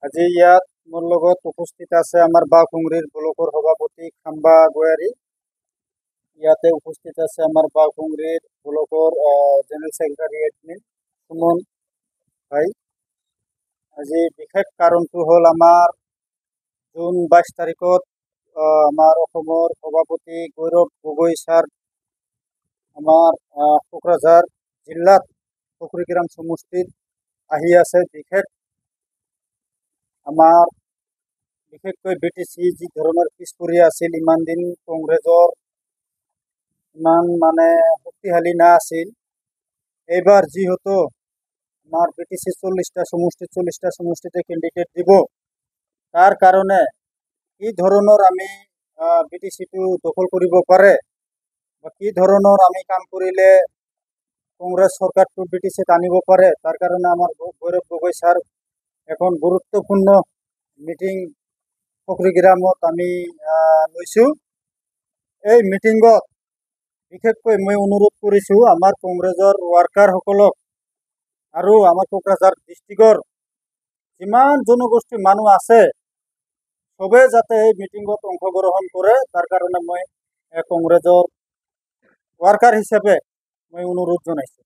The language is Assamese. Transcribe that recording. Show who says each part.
Speaker 1: আজি ইয়াত মোৰ লগত উপস্থিত আছে আমাৰ বাওকুংৰিৰ ব্লকৰ সভাপতি খাম্বা গয়াৰী। ইয়াতে উপস্থিত আছে আমাৰ বাওকুংৰিৰ ব্লকৰ জেনেৰেল সেক্ৰেটাৰী এডমিন সুমন ভাই। আজি বিশেষ কাৰণটো হ'ল আমাৰ জুন 22 তাৰিখত আমাৰ অসমৰ সভাপতি গৌৰৱ গগৈ ছাৰ আমাৰ কোকৰাঝাৰ জিলাত পুখুৰীগ্ৰাম সমষ্টিত আহি আছে। বিশেষকৈ BTC যি ধৰণৰ পিছ পৰি আছিল, ইমান দিন কংগ্ৰেছৰ ইমান শক্তিশালী নাছিল। এইবাৰ যিহেতু আমাৰ BTC 40টা সমষ্টিতে কেণ্ডিডেট দিব, তাৰ কাৰণে কি ধৰণৰ আমি BTCটো দখল কৰিব পাৰে বা কি ধৰণৰ আমি কাম কৰিলে কংগ্ৰেছ চৰকাৰটো BTCত আনিব পাৰে, তাৰ কাৰণে আমাৰ গৌৰৱ গগৈ ছাৰ এখন গুৰুত্বপূৰ্ণ মিটিং পুখুৰীগ্ৰামত আমি লৈছোঁ। এই মিটিঙত বিশেষকৈ মই অনুৰোধ কৰিছোঁ আমাৰ কংগ্ৰেছৰ ৱাৰ্কাৰসকলক আৰু আমাৰ কোকৰাঝাৰ ডিষ্ট্ৰিক্টৰ যিমান জনগোষ্ঠীৰ মানুহ আছে চবে যাতে এই মিটিঙত অংশগ্ৰহণ কৰে, তাৰ কাৰণে মই কংগ্ৰেছৰ ৱাৰ্কাৰ হিচাপে মই অনুৰোধ জনাইছোঁ।